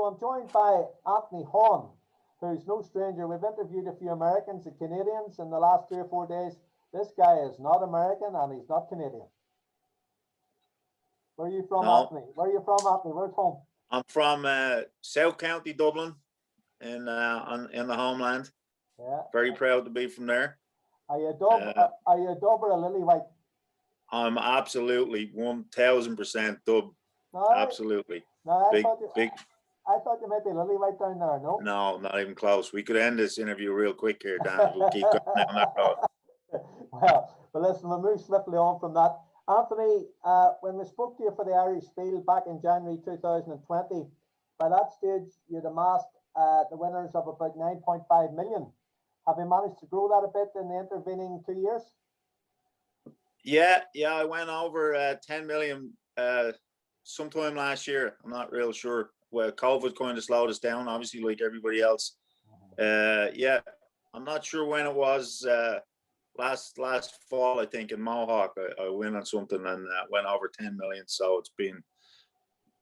So I'm joined by Anthony Haughan, who's no stranger. We've interviewed a few Americans and Canadians in the last 3 or 4 days. This guy is not American and he's not Canadian. Where are you from, No. Anthony? Where are you from, Anthony? Where's home? I'm from South County, Dublin, in the homeland. Yeah. Very proud to be from there. Are you a dub? Are you a dub or a lily white? I'm absolutely 1000% dub. No, Absolutely. no, Big. I thought you might be lily white down there. No. No, not even close. We could end this interview real quick here, Dan. We'll keep going down that road. Well, listen, we'll move swiftly on from that. Anthony, when we spoke to you for the Irish Spiel back in January 2020, by that stage you'd amassed the winners of about 9.5 million. Have you managed to grow that a bit in the intervening 2 years? Yeah, I went over 10 million sometime last year. I'm not real sure. Well, COVID kind of slowed us down, obviously, like everybody else. Yeah, I'm not sure when it was. Last fall, I think, in Mohawk, I win on something and went over 10 million. So it's been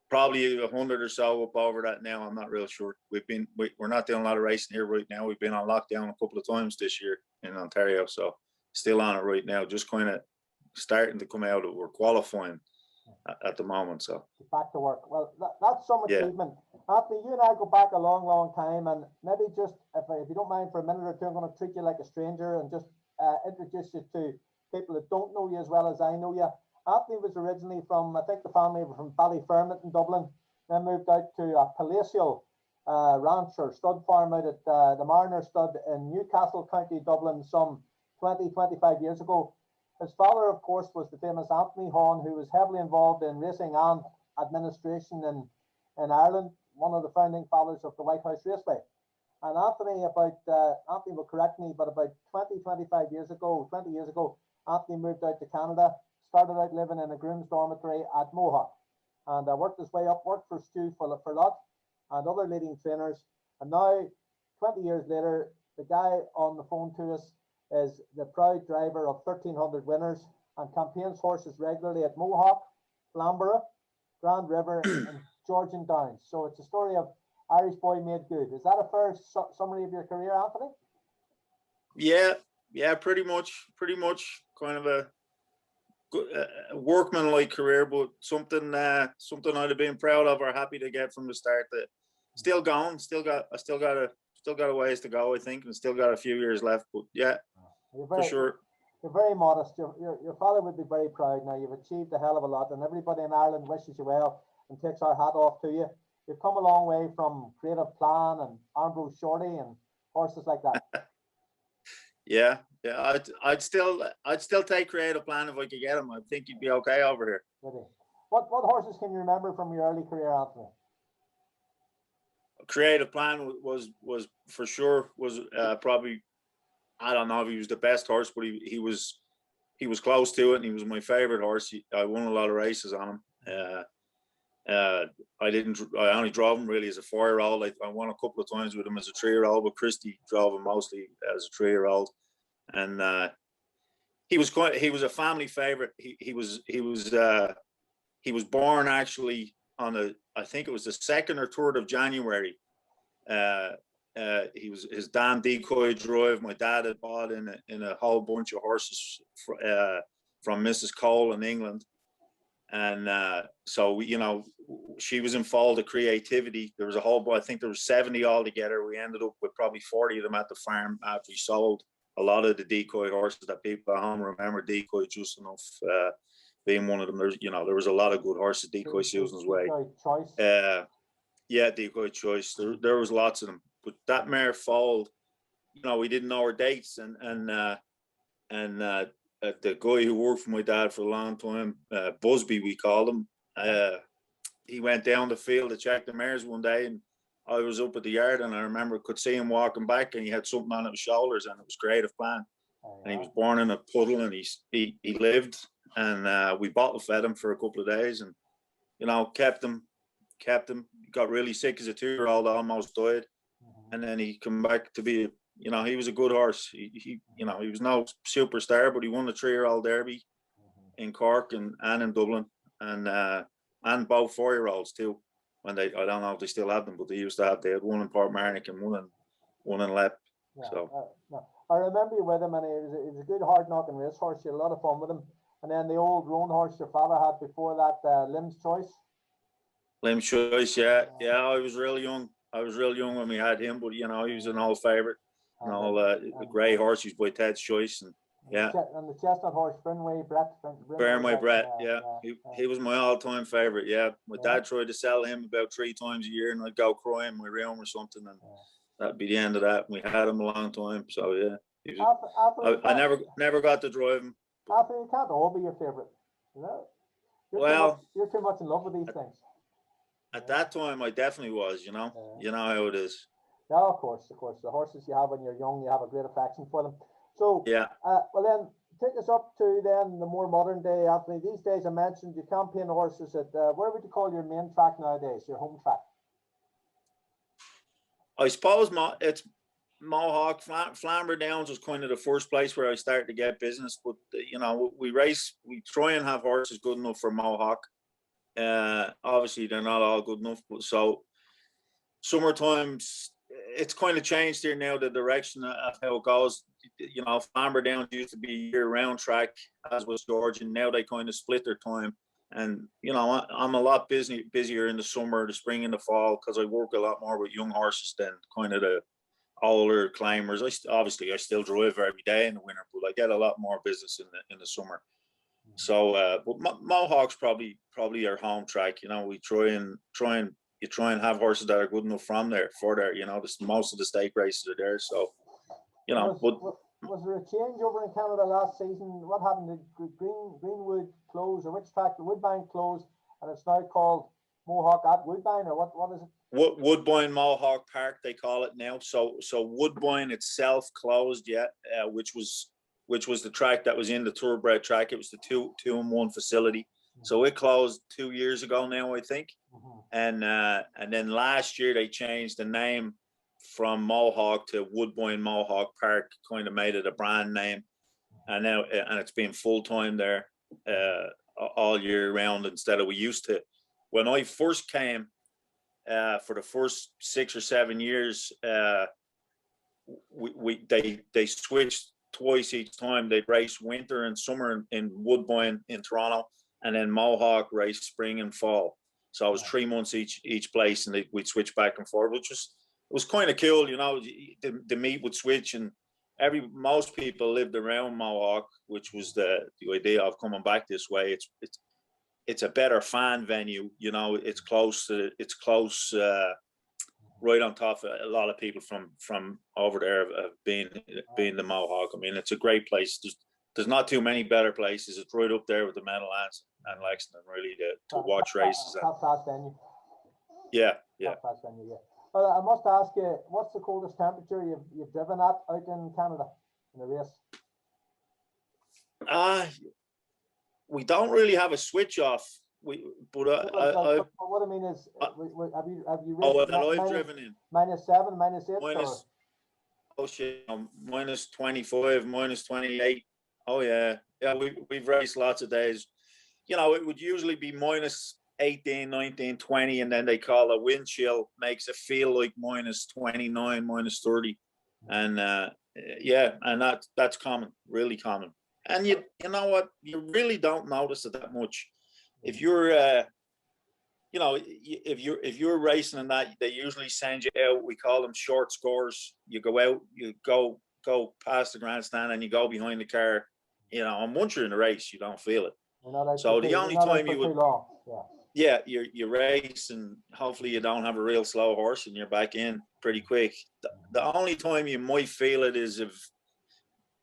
probably 100 or so up over that now. I'm not real sure. We're not doing a lot of racing here right now. We've been on lockdown a couple of times this year in Ontario, so still on it right now. Just kind of starting to come out. We're qualifying at the moment. So back to work. Well, that's some achievement. Yeah. Anthony, you and I go back a long, long time, and maybe just if you don't mind for a minute or two, I'm going to treat you like a stranger and just introduce you to people that don't know you as well as I know you. Anthony was originally from, I think the family were from Ballyfermot in Dublin, then moved out to a palatial ranch or stud farm out at the Mariner Stud in Newcastle, County Dublin, some 20-25 years ago. His father, of course, was the famous Anthony Haughan, who was heavily involved in racing and administration in Ireland, one of the founding fathers of the White House Raceway. And Anthony, Anthony will correct me, but about 20 years ago, Anthony moved out to Canada, started out living in a groom's dormitory at Mohawk, and worked his way up, worked for Stu Fullott and other leading trainers. And now, 20 years later, the guy on the phone to us is the proud driver of 1,300 winners and campaigns horses regularly at Mohawk, Flamborough, Grand River, and Georgian Downs. So it's a story of Irish boy made good. Is that a fair summary of your career, Anthony? Yeah, pretty much kind of a workman-like career, but something I'd have been proud of or happy to get from the start. That still going, I still got a ways to go, I think, and still got a few years left. But yeah, for sure. You're very modest. Your father would be very proud. Now you've achieved a hell of a lot, and everybody in Ireland wishes you well and takes our hat off to you. You've come a long way from Creative Plan and Ambrose Shorty and horses like that. Yeah. I'd still take Creative Plan if I could get him. I think he'd be okay over here. Really? What horses can you remember from your early career, Anthony? Creative Plan was for sure probably, I don't know if he was the best horse, but he was close to it, and he was my favorite horse. I won a lot of races on him. I only drove him really as a 4-year-old. I won a couple of times with him as a 3-year-old, but Christy drove him mostly as a 3-year-old. And he was a family favorite. He was born actually on I think it was the 2nd or 3rd of January. He was his damn decoy drive. My dad had bought in a whole bunch of horses from Mrs. Cole in England. And so, she was in full of creativity. There was I think there was 70 altogether. We ended up with probably 40 of them at the farm after we sold a lot of the decoy horses that people at home remember decoy just enough, being one of them. There was a lot of good horses, Decoy Susan's Way. Decoy Choice. There was lots of them. But that mare foaled, we didn't know her dates, and the guy who worked for my dad for a long time, Busby, we called him, he went down the field to check the mares one day, and I was up at the yard, and I remember could see him walking back, and he had something on his shoulders, and it was Creative Plan. And he was born in a puddle, and he lived, and we bottle fed him for a couple of days, and kept him. He got really sick as a 2-year-old, almost died, and then he come back to be. He was a good horse. He was no superstar, but he won the 3-year-old Derby in Cork and in Dublin, and both 4-year-olds too. when I don't know if they still have them, but they had one in Portmarnock and one in Lep. Yeah. So No. I remember you with him, and he was a good hard knocking racehorse. You had a lot of fun with him. And then the old roan horse your father had before that, Lim's Choice. Lim's Choice, yeah. I was real young. When we had him, but he was an old favourite. A grey horse. He's by Ted's Choice, and and the chestnut horse, Brinway Brett. He was my all-time favourite. Yeah, my dad tried to sell him about 3 times a year, and I'd go cry in my room or something, and that'd be the end of that. We had him a long time, so yeah. I never got to drive him. After you can't all be your favourite, you're too much in love with these things. At that time, I definitely was. You know how it is. Yeah, of course. The horses you have when you're young, you have a great affection for them. So well then, take us up to then the more modern day, Anthony. These days, I mentioned you campaign horses at where would you call your main track nowadays? Your home track? I suppose it's Mohawk. Flamborough Downs was kind of the first place where I started to get business. But we try and have horses good enough for Mohawk. Obviously, they're not all good enough. But so summertimes, it's kind of changed here now. The direction of how it goes. Flamborough Downs used to be a year-round track, as was George, and now they kind of split their time. And I'm a lot busier in the summer, the spring, and the fall because I work a lot more with young horses than kind of the older climbers. I still drive every day in the winter, but I get a lot more business in the summer. So, but Mohawk's probably our home track. We try and have horses that are good enough for there. Most of the stake races are there. So, was there a change over in Canada last season? What happened? Did Greenwood close, or which track? The Woodbine closed, and it's now called Mohawk at Woodbine, or what is it? Woodbine Mohawk Park, they call it now. So Woodbine itself closed which was the track that was in the Thoroughbred track. It was the two-in-one facility. So it closed 2 years ago now, I think. And then last year they changed the name from Mohawk to Woodbine Mohawk Park, kind of made it a brand name. And now it's been full-time there all year round instead of we used to. When I first came, for the first 6 or 7 years, they switched twice each time. They'd race winter and summer in Woodbine in Toronto, and then Mohawk race spring and fall. So it was 3 months each place, and we'd switch back and forth, which was kind of cool. The meet would switch, and most people lived around Mohawk, which was the idea of coming back this way. It's a better fan venue. It's close right on top of a lot of people from over there have been the Mohawk. I mean, it's a great place. There's not too many better places. It's right up there with the Meadowlands and Lexington, really, to watch races. Top class venue. Yeah. Top class venue, yeah. Well, I must ask you, what's the coldest temperature you've driven at out in Canada in a race? We don't really have a switch off. What I mean is, have you raced I've driven in -7, -8? Minus 25, minus 28. Oh yeah, we've raced lots of days. It would usually be minus 18, 19, 20, and then they call a wind chill, makes it feel like minus 29, minus 30, and and that's common, really common. And you know what, you really don't notice it that much. If you're if you're racing and that, they usually send you out, we call them short scores. You go out, you go past the grandstand, and you go behind the car, and once you're in the race, you don't feel it. So the only time you would, you race, and hopefully you don't have a real slow horse and you're back in pretty quick. The only time you might feel it is if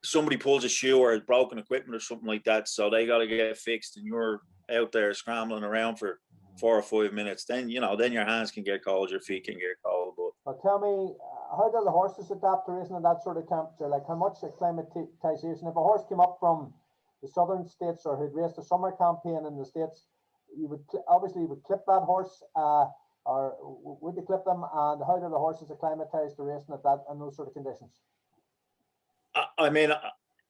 somebody pulls a shoe or has broken equipment or something like that, so they got to get fixed, and you're out there scrambling around for 4 or 5 minutes. Then then your hands can get cold, your feet can get cold. But tell me, how do the horses adapt to racing at that sort of temperature? Like, how much acclimatization? If a horse came up from the southern states or who'd raced a summer campaign in the States, you would clip that horse, or would you clip them? And how do the horses acclimatize to racing at that and those sort of conditions? I mean,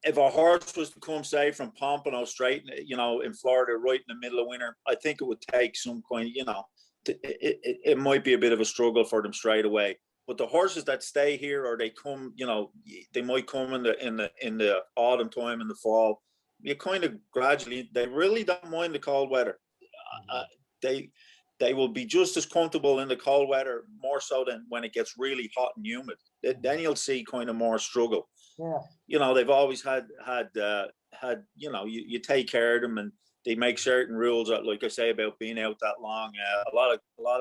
if a horse was to come, say, from Pompano straight, in Florida, right in the middle of winter, I think it would take some kind, it might be a bit of a struggle for them straight away. But the horses that stay here, or they come, you know, they might come in the autumn time, in the fall. You kind of gradually, they really don't mind the cold weather. They will be just as comfortable in the cold weather, more so than when it gets really hot and humid. Then you'll see kind of more struggle. Yeah. You know, they've always had you know, you take care of them, and they make certain rules that, like I say, about being out that long. A lot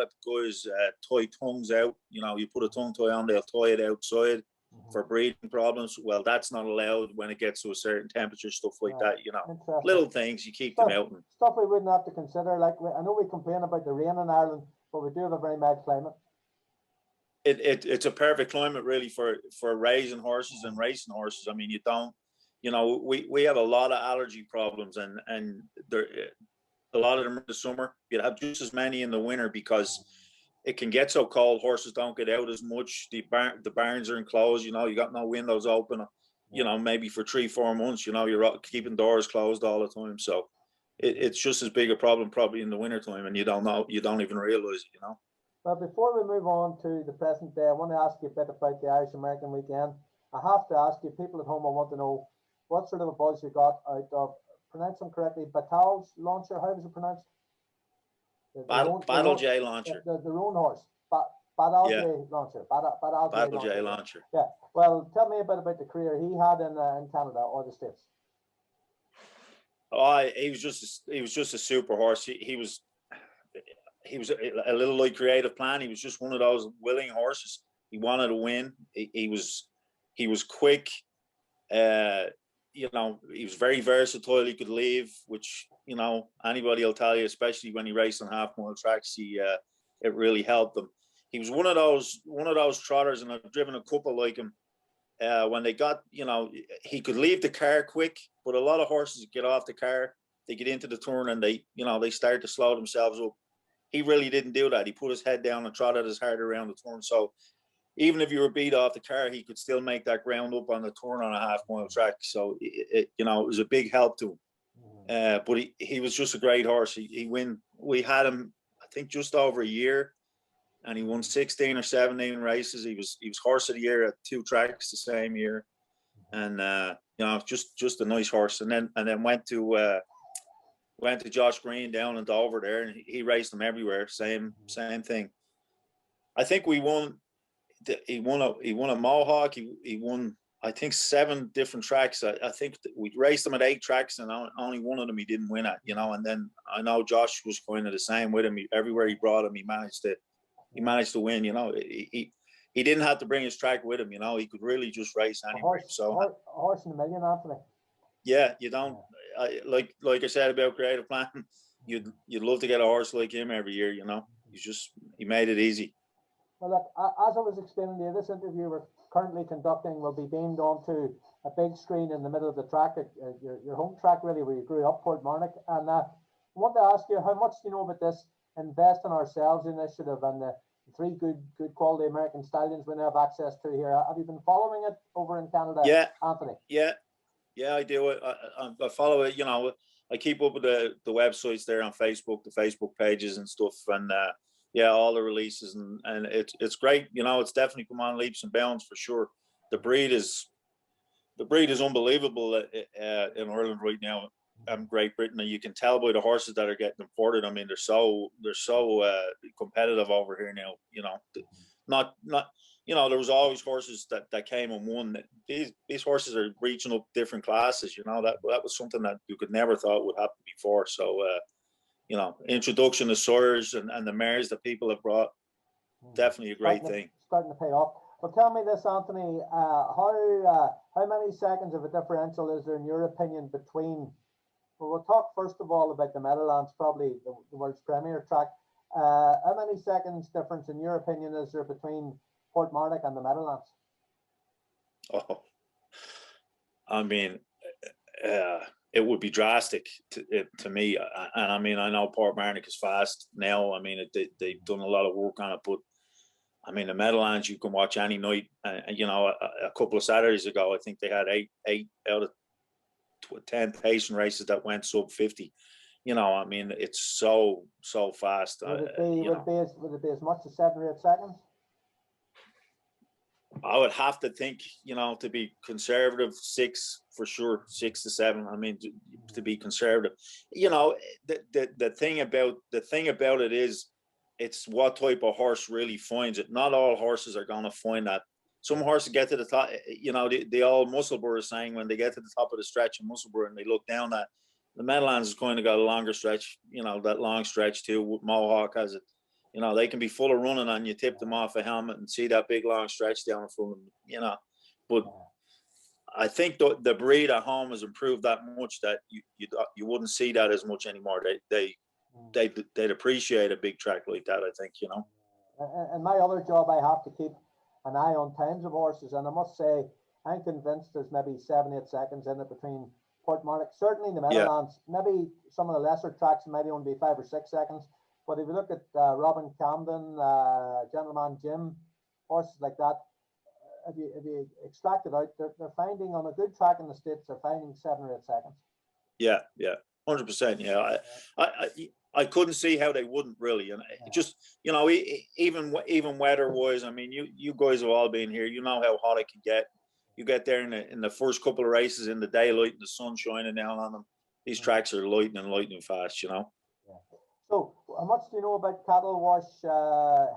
of guys tie tongues out. You know, you put a tongue tie on, they'll tie it outside for breathing problems. Well, that's not allowed when it gets to a certain temperature, stuff like that. You know, little things, you keep them out. Stuff we wouldn't have to consider. Like, I know we complain about the rain in Ireland, but we do have a very mild climate. It's a perfect climate, really, for raising horses and racing horses. I mean, you don't, you know, we have a lot of allergy problems, and there, a lot of them in the summer. You have just as many in the winter, because it can get so cold. Horses don't get out as much. The barns are enclosed. You know, you got no windows open. You know, maybe for 3-4 months. You know, you're keeping doors closed all the time. So it's just as big a problem probably in the winter time, and you don't know. You don't even realize it. You know. Well, before we move on to the present day, I want to ask you a bit about the Irish American weekend. I have to ask you, people at home, I want to know what sort of a buzz you got out of, pronounce them correctly, Batal's launcher. How was it pronounced? Battle J launcher. The roan horse. Battle J launcher. Battle J launcher. Yeah. Well, tell me a bit about the career he had in Canada or the States. Oh, he was just a super horse. He was a little like Creative Plan. He was just one of those willing horses. He wanted to win. He was quick. You know, he was very versatile. He could leave, which, you know, anybody will tell you, especially when he raced on half-mile tracks. It really helped him. He was one of those trotters, and I've driven a couple like him. When they got, you know, he could leave the car quick, but a lot of horses get off the car, they get into the turn, and they start to slow themselves up. He really didn't do that. He put his head down and trotted his heart around the turn. So even if you were beat off the car, he could still make that ground up on the turn on a half-mile track. So it was a big help to him. But he was just a great horse. We had him, I think, just over a year, and he won 16 or 17 races. He was horse of the year at 2 tracks the same year, and you know, just a nice horse. And then went to Josh Green down in Dover there, and he raced them everywhere. Same thing. I think we won. He won a Mohawk. He won, I think, 7 different tracks. I think we raced him at 8 tracks, and only one of them he didn't win at. You know, and then I know Josh was kind of the same with him. Everywhere he brought him, he managed to win. You know, he didn't have to bring his track with him. You know, he could really just race anywhere. So horse in a million, Anthony. Yeah, you don't like I said about Creative Plan. You'd love to get a horse like him every year. You know, he made it easy. Well, look, as I was explaining to you, this interview we're currently conducting will be beamed onto a big screen in the middle of the track at your home track, really, where you grew up, Portmarnock. And I want to ask you, how much do you know about this Invest in Ourselves initiative and the 3 good quality American stallions we now have access to here? Have you been following it over in Canada, Anthony? Yeah, I do. I follow it. You know, I keep up with the websites there on Facebook, the Facebook pages and stuff, and all the releases, and it's great. You know, it's definitely come on leaps and bounds for sure. The breed is unbelievable in Ireland right now. Great Britain, and you can tell by the horses that are getting imported. I mean, they're so competitive over here now. You know, not you know, there was always horses that came and won. These horses are reaching up different classes. You know, that was something that you could never thought would happen before. So you know, introduction to Sawyers and the mares that people have brought, definitely a great thing. Starting to pay off. Well, tell me this, Anthony. How many seconds of a differential is there, in your opinion, between? Well, we'll talk first of all about the Meadowlands, probably the world's premier track. How many seconds difference, in your opinion, is there between Portmarnock and the Meadowlands? Oh, I mean, it would be drastic to me. And I mean, I know Portmarnock is fast now. I mean, they've done a lot of work on it, but I mean, the Meadowlands you can watch any night. You know, a couple of Saturdays ago, I think they had eight out of 10 pacing races that went sub 50. you know, I mean, it's so fast. Would it be as much as 7 or 8 seconds? I would have to think, you know, to be conservative, 6 for sure, 6 to 7. I mean, to be conservative, you know, the thing about it is, it's what type of horse really finds it. Not all horses are going to find that. Some horses get to the top, you know, the old Musselburgh is saying when they get to the top of the stretch in Musselburgh and they look down at the Meadowlands, is kind of got a longer stretch, you know, that long stretch too. Mohawk has it. You know, they can be full of running and you tip them off a helmet and see that big long stretch down in front of them, you know. But I think the breed at home has improved that much that you wouldn't see that as much anymore. They'd appreciate a big track like that, I think, you know. And my other job, I have to keep an eye on times of horses, and I must say, I'm convinced there's maybe 7, 8 seconds in it between Portmarnock. Certainly in the Meadowlands, maybe some of the lesser tracks might only be 5 or 6 seconds. But if you look at Robin Camden, Gentleman Jim, horses like that, if you extract it out, they're finding on a good track in the States, they're finding 7 or 8 seconds. Yeah, 100%. Yeah, I couldn't see how they wouldn't really, and just, you know, even weather wise. I mean, you guys have all been here. You know how hot it can get. You get there in the first couple of races in the daylight and the sun shining down on them. These tracks are lightning fast, you know. So, how much do you know about Cattle Wash,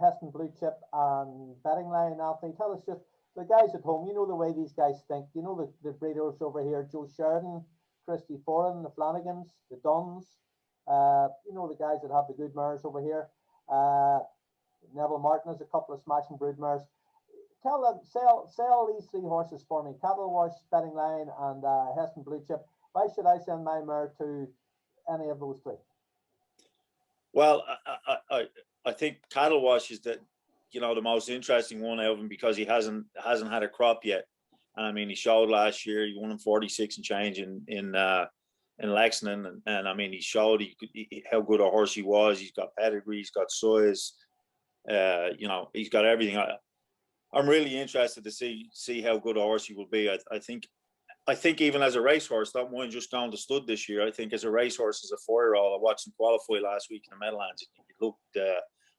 Heston Blue Chip, and Betting Line, Anthony? Tell us just, the guys at home, you know the way these guys think. You know the breeders over here, Joe Sheridan, Christy Foran, the Flanagans, the Duns. You know the guys that have the good mares over here. Neville Martin has a couple of smashing brood mares. Tell them, sell these 3 horses for me: Cattle Wash, Betting Line, and Heston Blue Chip. Why should I send my mare to any of those 3? Well, I think Cattle Wash is the most interesting one out of him because he hasn't had a crop yet. And I mean, he showed last year. He won in 46 and change in Lexington, and I mean, he showed how good a horse he was. He's got pedigree, he's got size. You know, he's got everything. I'm really interested to see how good a horse he will be. I think even as a racehorse, that one just down the stud this year. I think as a racehorse, as a 4-year-old, I watched him qualify last week in the Meadowlands.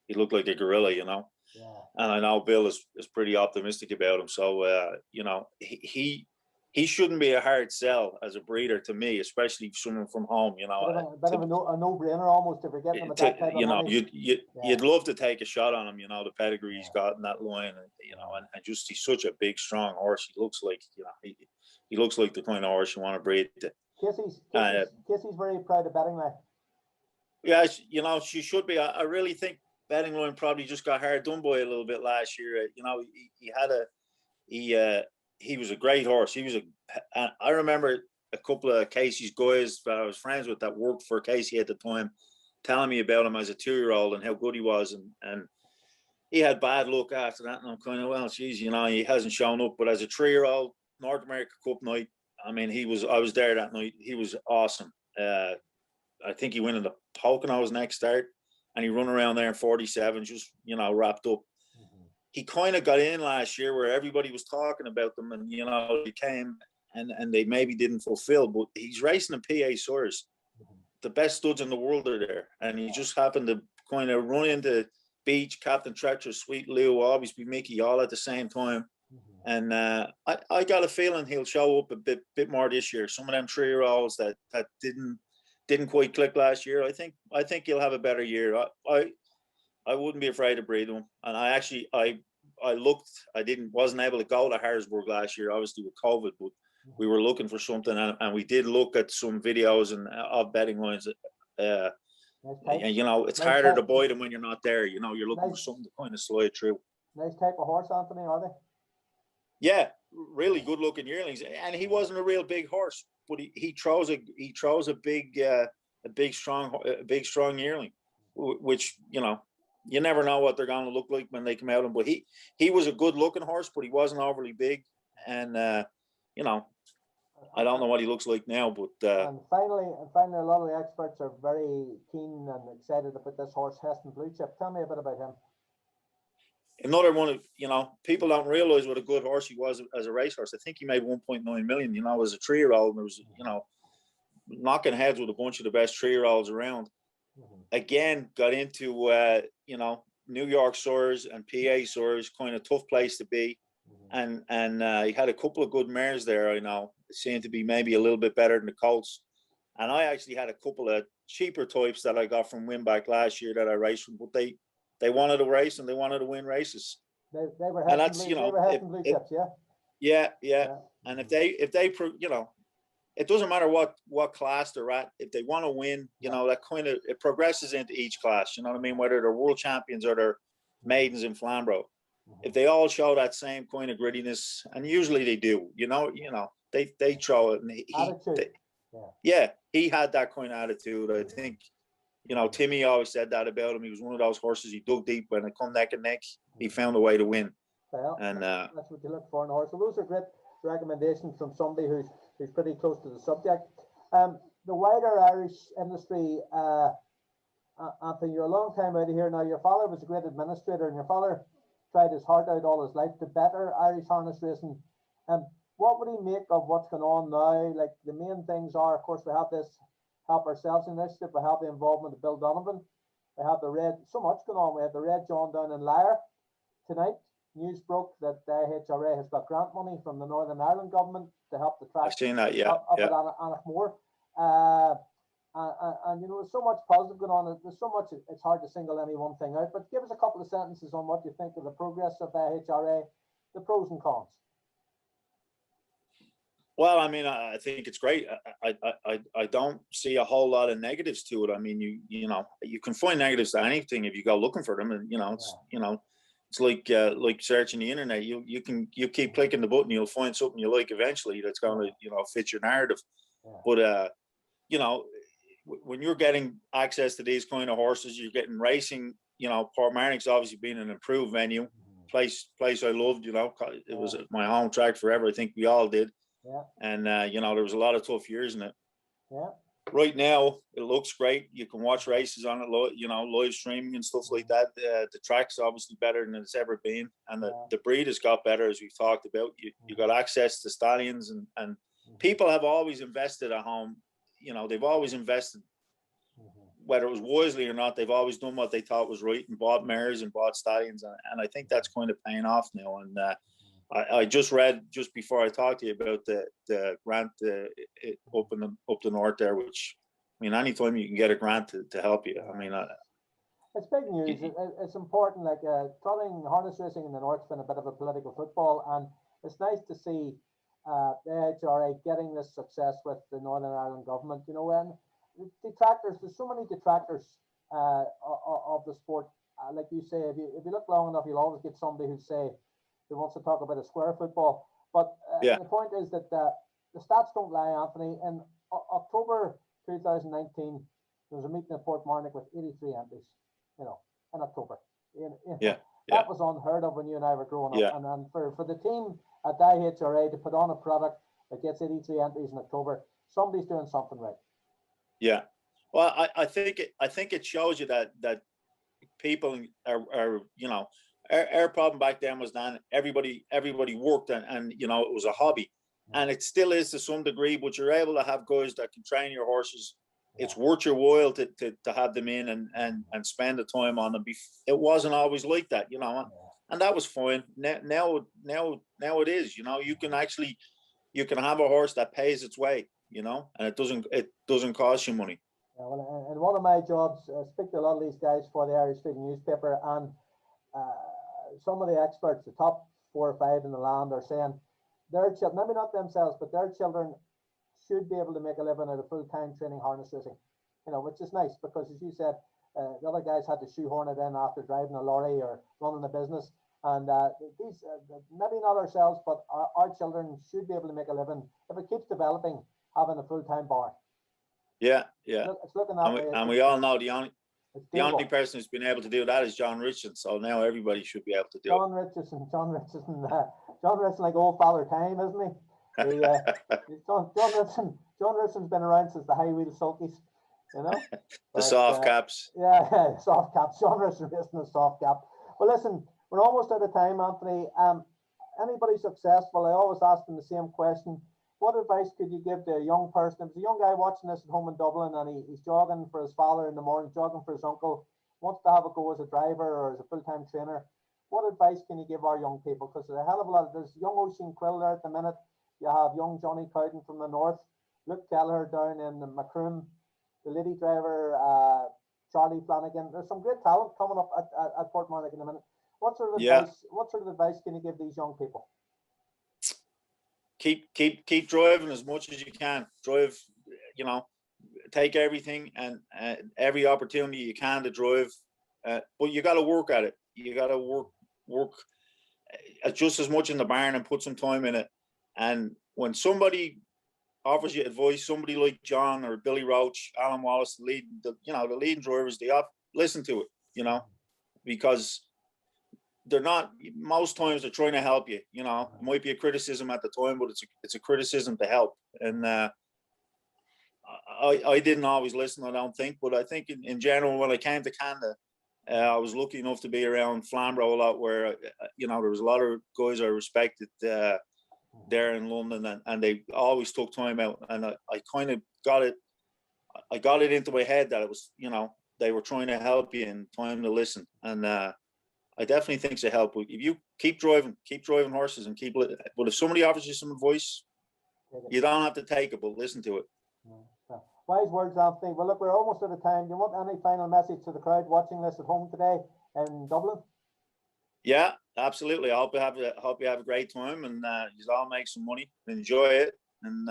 He looked like a gorilla, you know. Yeah. And I know Bill is pretty optimistic about him. So you know, he shouldn't be a hard sell as a breeder to me, especially someone from home. You know, a bit of a no-brainer almost if you're getting him at that type of money. You'd love to take a shot on him. You know, the pedigree he's got in that line, and you know, and just he's such a big, strong horse. He looks like, you know, he looks like the kind of horse you want to breed. Kissie's very proud of Betting Line. Yeah, you know, she should be. I really think Betting Line probably just got hard done by a little bit last year. You know, he was a great horse. I remember a couple of Casey's guys that I was friends with that worked for Casey at the time telling me about him as a 2-year-old and how good he was. And he had bad luck after that. And I'm kind of, well, geez, you know, he hasn't shown up. But as a 3-year-old, North America Cup night, I mean, I was there that night. He was awesome. I think he went in the Poconos next start and he run around there in 47, just, you know, wrapped up. He kind of got in last year where everybody was talking about them, and you know, he came and they maybe didn't fulfill, but he's racing in PA Sires. The best studs in the world are there, and he just happened to kind of run into Beach, Captain Treacher, Sweet Lou, Obviously Mickey, all at the same time. And I got a feeling he'll show up a bit more this year. Some of them 3-year-olds that didn't quite click last year, I think he'll have a better year. I wouldn't be afraid to breed him. And I wasn't able to go to Harrisburg last year, obviously with COVID, but we were looking for something, and we did look at some videos of betting lines. And you know, it's harder to buy them when you're not there. You know, you're looking for something to kind of slide through. Nice type of horse, Anthony, are they? Yeah, really good looking yearlings, and he wasn't a real big horse, but he throws a big strong yearling, which, you know, you never know what they're going to look like when they come out. But he was a good looking horse, but he wasn't overly big, and you know, I don't know what he looks like now, but and finally, a lot of the experts are very keen and excited about this horse, Heston Blue Chip. Tell me a bit about him. Another one of, you know, people don't realize what a good horse he was as a racehorse. I think he made 1.9 million, you know, as a 3-year-old. And there was, you know, knocking heads with a bunch of the best 3-year-olds around. Again, got into you know, New York Sires and PA Sires, kind of tough place to be. And he had a couple of good mares there, you know, seemed to be maybe a little bit better than the Colts. And I actually had a couple of cheaper types that I got from Winback last year that I raced from, but they wanted to race and they wanted to win races. They were and that's, you know, blue chips, yeah. Yeah. And if they, you know, it doesn't matter what class they're at. If they want to win, you know, that kind of, it progresses into each class. You know what I mean? Whether they're world champions or they're maidens in Flamborough, if they all show that same kind of grittiness, and usually they do, you know, they throw it. And he had that kind of attitude. I think, you know, Timmy always said that about him. He was one of those horses. He dug deep when it come neck and neck. He found a way to win. Well, and that's what you look for in a horse. So those are great recommendations from somebody who's pretty close to the subject. The wider Irish industry, Anthony, you're a long time out of here now. Your father was a great administrator, and your father tried his heart out all his life to better Irish harness racing. What would he make of what's going on now? Like, the main things are, of course, we have this Help Ourselves initiative. We have the involvement of Bill Donovan. We have so much going on. We have the Red John down in Lyre tonight. News broke that HRA has got grant money from the Northern Ireland government to help the track. I've seen that, up at Annachmore. And you know, there's so much positive going on. There's so much, it's hard to single any one thing out. But give us a couple of sentences on what you think of the progress of HRA, the pros and cons. Well, I mean, I think it's great. I don't see a whole lot of negatives to it. I mean, you know, you can find negatives to anything if you go looking for them, and you know, it's like searching the internet. You keep clicking the button, you'll find something you like eventually that's going to, you know, fit your narrative. But you know, when you're getting access to these kind of horses, you're getting racing. You know, Portmarnock's obviously been an improved venue, place I loved. You know, it was my home track forever. I think we all did. And you know, there was a lot of tough years in it. Right now, it looks great. You can watch races on it, you know, live streaming and stuff like that. The track's obviously better than it's ever been, and the breed has got better, as we've talked about. You got access to stallions, and people have always invested at home. You know, they've always invested, whether it was wisely or not. They've always done what they thought was right and bought mares and bought stallions, and I think that's kind of paying off now. And I just read just before I talked to you about the grant up the north there, which, I mean, anytime you can get a grant to help you, I mean, it's big news. It's important. Like, trotting harness racing in the north's been a bit of a political football, and it's nice to see the HRA getting this success with the Northern Ireland government. You know, when detractors, there's so many detractors of the sport. Like you say, if you look long enough, you'll always get somebody who say, who wants to talk about a square football. But the point is that the stats don't lie, Anthony. In October 2019, there was a meeting at Portmarnock with 83 entries, you know, in October. That was unheard of when you and I were growing up. And then for the team at IHRA to put on a product that gets 83 entries in October, somebody's doing something right. Yeah. Well, I think it shows you that people are you know, our problem back then was that everybody worked and you know, it was a hobby, and it still is to some degree, but you're able to have guys that can train your horses. It's worth your while to have them in and spend the time on them. It wasn't always like that, you know, and that was fine. Now it is, you know, you can have a horse that pays its way, you know, and it doesn't cost you money. Yeah, well, and one of my jobs, I speak to a lot of these guys for the Irish Freedom newspaper, and some of the experts, the top 4 or 5 in the land, are saying their children, maybe not themselves, but their children should be able to make a living out of full-time training harness racing, you know, which is nice because, as you said, the other guys had to shoehorn it in after driving a lorry or running a business. And these, maybe not ourselves, but our children should be able to make a living, if it keeps developing, having a full-time bar. Yeah. It's looking that way. And we all know the only person who's been able to do that is John Richardson. So now everybody should be able to do it. John Richardson, like old Father Time, isn't he? John Richardson's been around since the high wheel sulkies, you know. The soft caps. Yeah, soft caps. John Richardson racing a soft cap. Well, listen, we're almost out of time, Anthony. Anybody successful, I always ask them the same question. what advice could you give to a young person? If there's a young guy watching this at home in Dublin and he's jogging for his father in the morning, jogging for his uncle, wants to have a go as a driver or as a full-time trainer, what advice can you give our young people? Because there's a hell of a lot. There's young Oisin Quill there at the minute. You have young Johnny Cowden from the north, Luke Kelleher down in the Macroom, the lady driver, Charlie Flanagan. There's some great talent coming up at Portmarnock in a minute. What sort of advice can you give these young people? Keep driving as much as you can. Drive, take everything and every opportunity you can to drive. But you got to work at it. You got to work just as much in the barn and put some time in it. And when somebody offers you advice, somebody like John or Billy Roach, Alan Wallace, the leading drivers, listen to it, because they're not, most times they're trying to help you. It might be a criticism at the time, but it's a criticism to help. And I didn't always listen, I don't think, but I think in general, when I came to Canada, I was lucky enough to be around Flamborough a lot, where there was a lot of guys I respected there in London, and they always took time out, and I kind of got it into my head that it was, they were trying to help you and time to listen. And I definitely think it's a help. If you keep driving horses and but if somebody offers you some advice, you don't have to take it, but listen to it. Wise words, Anthony. Well, look, we're almost out of time. Do you want any final message to the crowd watching this at home today in Dublin? Yeah, absolutely. I hope you have a great time, and you all make some money, enjoy it, and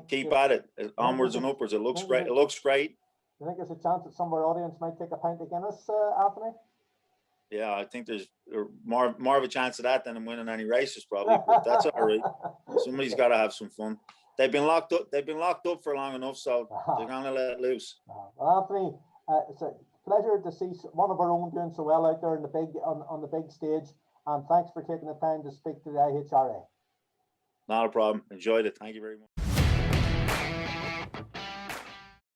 keep at it, onwards and upwards. It looks great. It looks great. Do you think there's a chance that some of our audience might take a pint of Guinness, Anthony? Yeah, I think there's more of a chance of that than in winning any races, probably. But that's all right. Somebody's got to have some fun. They've been locked up for long enough, so they're gonna let loose. Well, Anthony, it's a pleasure to see one of our own doing so well out there in the on the big stage. And thanks for taking the time to speak to the IHRA. Not a problem. Enjoyed it. Thank you very much.